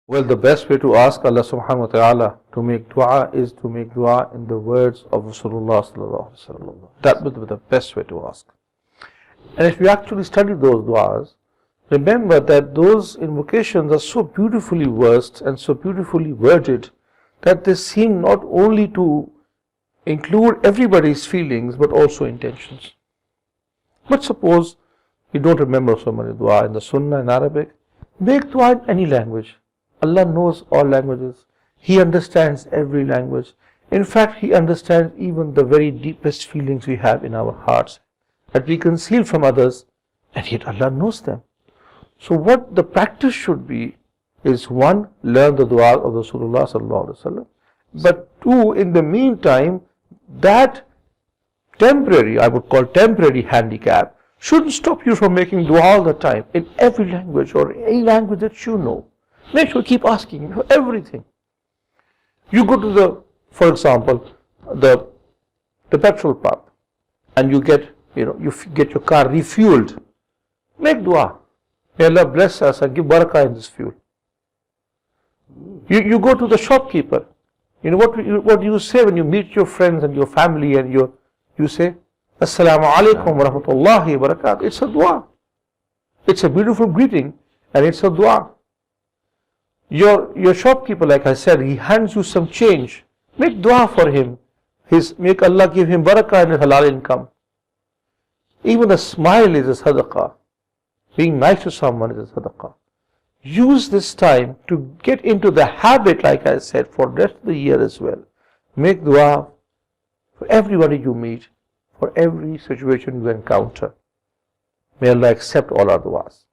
Well, the best way to ask Allah subhanahu wa ta'ala to make dua is to make dua in the words of Rasulullah sallallahu alaihi wasallam. That would be the best way to ask. And if you actually study those duas, remember that those invocations are so beautifully versed and so beautifully worded that they seem not only to include everybody's feelings but also intentions. But suppose you don't remember so many dua in the Sunnah in Arabic, make dua in any language. Allah knows all languages. He understands every language. In fact, He understands even the very deepest feelings we have in our hearts that we conceal from others, and yet Allah knows them. So what the practice should be is, one, learn the dua of Rasulullah sallallahu alaihi wasallam, but two, in the meantime, that temporary, I would call temporary handicap, shouldn't stop you from making dua all the time in every language or any language that you know. Make sure you keep asking for everything. You go to the, for example, the petrol pump, and you get your car refueled. Make dua. May Allah bless us and give barakah in this fuel. You go to the shopkeeper. You know what do you say when you meet your friends and your family, and you say, Assalamu alaikum wa rahmatullahi wa barakatuh. It's a dua. It's a beautiful greeting, and it's a dua. Your shopkeeper, like I said, he hands you some change. Make dua for him. Make Allah give him barakah in his halal income. Even a smile is a sadaqah. Being nice to someone is a sadaqah. Use this time to get into the habit, like I said, for the rest of the year as well. Make dua for everybody you meet, for every situation you encounter. May Allah accept all our duas.